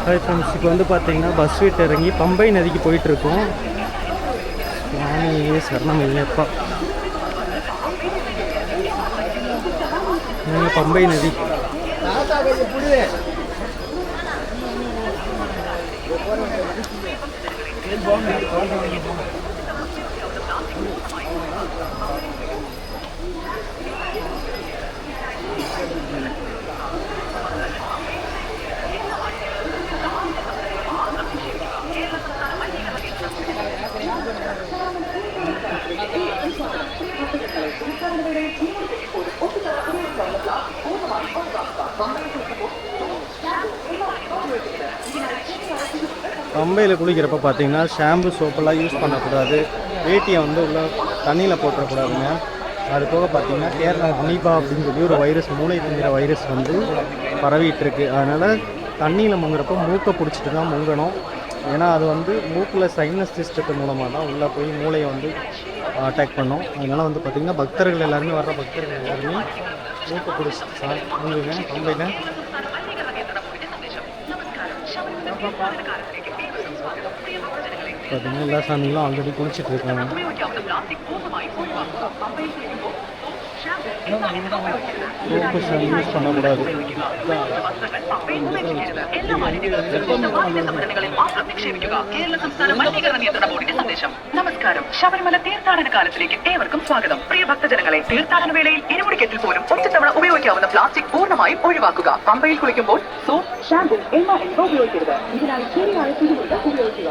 Hi friends, இப்போ வந்து பார்த்தீங்கன்னா பஸ் விட்டு இறங்கி பம்பை நதிக்கு போயிட்டுருக்கோம். சுவாமி சரணம் ஐயப்பா. பம்பை நதி பம்பையில் குளிக்கிறப்ப பார்த்தீங்கன்னா ஷாம்பு சோப்பெல்லாம் யூஸ் பண்ணக்கூடாது. வேட்டியை வந்து உள்ள தண்ணியில் போட்டுறக்கூடாதுங்க. அது போக பார்த்தீங்கன்னா கேரளா அனீபா அப்படின்னு சொல்லி ஒரு வைரஸ், மூளை திங்கிற வைரஸ் வந்து பரவிட்டுருக்கு. அதனால் தண்ணியில் முங்குறப்போ மூக்கை பிடிச்சிட்டு தான் முங்கணும். ஏன்னா அது வந்து மூக்கில் சைனஸ் சிஸ்டத்து மூலமாக தான் உள்ளே போய் மூளையை வந்து அட்டாக் பண்ணும். அதனால் வந்து பார்த்திங்கன்னா பக்தர்கள் எல்லாருமே, வர்ற பக்தர்கள் எல்லாருமே மூக்கை பிடிச்சி முங்குங்க பம்பையில். பார்த்தீங்கன்னா எல்லா சாமிகளும் ஆல்ரெடி குளிச்சுட்டு இருக்காங்க. சோப்பு சாமி யூஸ் பண்ணக்கூடாது. നമസ്കാരം. ശബരിമല തീർത്ഥാടന കാലത്തിലേക്ക് ഏവർക്കും സ്വാഗതം. പ്രിയ ഭക്തജനങ്ങളെ, തീർത്ഥാടന വേളയിൽ ഇരുമുടിക്കെട്ടിൽ പോലും ഒറ്റത്തവണ ഉപയോഗിക്കാവുന്ന പ്ലാസ്റ്റിക് പൂർണ്ണമായും ഒഴിവാക്കുക. പമ്പയിൽ കുളിക്കുമ്പോൾ സോപ്പ്, ഷാമ്പു, എണ്ണ എന്നിവ ഉപയോഗിക്കരുത്. ഇതിനായി ശരിയായ കുടിവെള്ളം ഉപയോഗിക്കുക.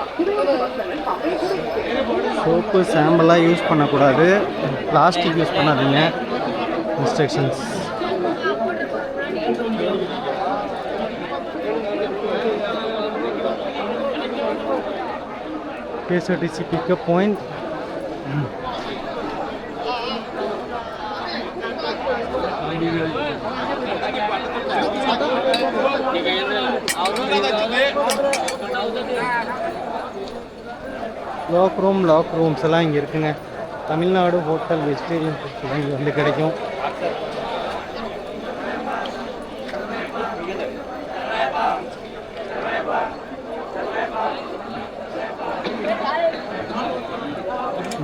சோப்பு ஷாம்பெல்லாம் யூஸ் பண்ணக்கூடாது. பிளாஸ்டிக் யூஸ் பண்ணாதீங்க. Instructions. KSRTC pickup point. Lock rooms எல்லாம் இங்கே இருக்குங்க. தமிழ்நாடு ஹோட்டல் வெஜிடேரியன் ஃபுட்ஸ் இங்கே வந்து கிடைக்கும்.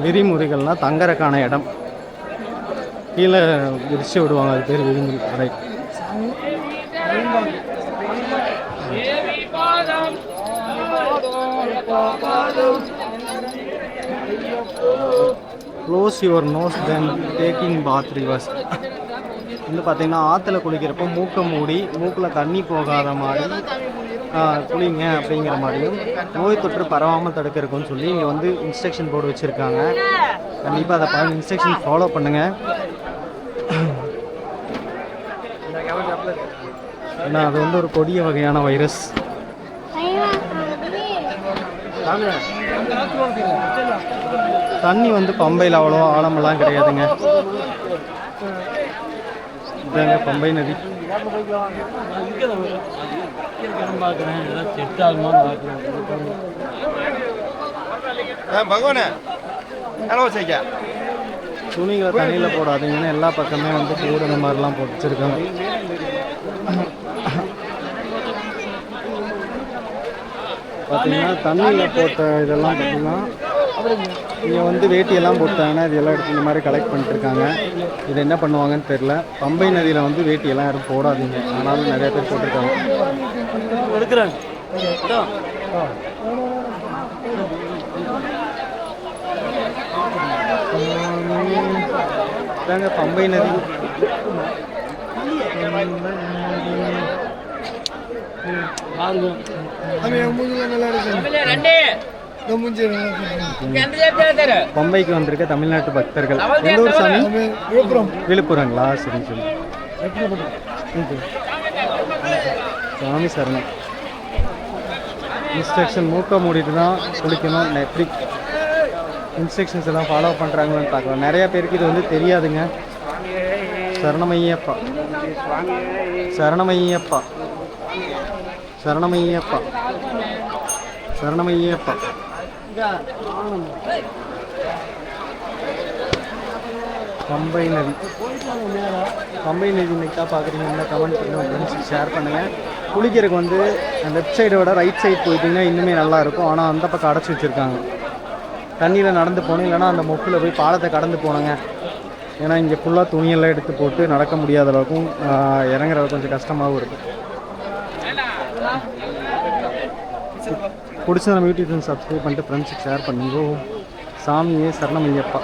விரிமுறைகள்னால் தங்கறக்கான இடம். கீழே விரிச்சு விடுவாங்க, அது பேர் விரிமுறை கடை. Close your nose then taking bath rivers. வந்து பார்த்திங்கன்னா ஆற்றுல குளிக்கிறப்போ மூக்கை மூடி மூக்கில் தண்ணி போகாத மாதிரி குளிங்க அப்படிங்கிற மாதிரியும், நோய் தொற்று பரவாமல் தடுக்கிறதுக்குன்னு சொல்லி இங்கே வந்து இன்ஸ்ட்ரக்ஷன் போர்டு வச்சுருக்காங்க. கண்டிப்பாக அதை பார்த்து இன்ஸ்ட்ரக்ஷன் ஃபாலோ பண்ணுங்கள். ஏன்னா அது வந்து ஒரு கொடிய வகையான வைரஸ். தண்ணி வந்து பம்பையில் அவ்வளோ ஆழமெல்லாம் கிடையாதுங்க. இதாங்க பம்பை நதி. துணிகளை தண்ணியில் போடாதீங்கன்னு எல்லா பக்கமே வந்து கூட இந்த மாதிரிலாம் போட்டு வச்சிருக்காங்க. பார்த்தீங்கன்னா தண்ணியில் போட்ட இதெல்லாம் பார்த்தீங்கன்னா இங்கே வந்து வேட்டியெல்லாம் போட்டாங்கன்னா இது எல்லாம் எடுத்து இந்த மாதிரி கலெக்ட் பண்ணிட்டுருக்காங்க. இது என்ன பண்ணுவாங்கன்னு தெரில. பம்பை நதியில் வந்து வேட்டியெல்லாம் யாரும் போடாதீங்க, ஆனாலும் நிறைய பேர் போட்டிருக்காங்க. எடுக்கிறாங்க பம்பை நதி. பம்பைக்கு வந்திருக்க தமிழ்நாட்டு பக்தர்கள். எந்த ஊர் சாமி? விழுப்புரங்களா? சரி சரி. சாமி சரணம். இன்ஸ்ட்ரக்ஷன் மூக்க மூடிட்டு தான் குளிக்கணும். எப்படி இன்ஸ்ட்ரக்ஷன்ஸ் எல்லாம் ஃபாலோ பண்ணுறாங்கன்னு பார்க்கலாம். நிறையா பேருக்கு இது வந்து தெரியாதுங்க. சரணமையப்பா, சரணமையப்பா, சரணமையப்பா, சரணமையப்பா. பம்பை நதி. பம்பை நதி இன்னைக்கு தான் பார்க்குறீங்கன்னா கமெண்ட் பண்ணி ஷேர் பண்ணுங்கள். குளிக்கிறதுக்கு வந்து லெஃப்ட் சைடை விட ரைட் சைடு போயிட்டிங்கன்னா இன்னுமே நல்லாயிருக்கும். ஆனால் அந்த பக்கம் அடைச்சி வச்சுருக்காங்க. தண்ணியில் நடந்து போகணும், இல்லைனா அந்த மொக்கில் போய் பாலத்தை கடந்து போனோங்க. ஏன்னா இங்கே ஃபுல்லாக துணியெல்லாம் எடுத்து போட்டு நடக்க முடியாத அளவுக்கும் இறங்குறது கொஞ்சம் கஷ்டமாகவும் இருக்கும். பிடிச்ச நம்ம யூடியூப் சப்ஸ்கிரைப் பண்ணிட்டு ஃப்ரெண்ட்ஸுக்கு ஷேர் பண்ணுங்க. சாமியே சரணமையப்பா.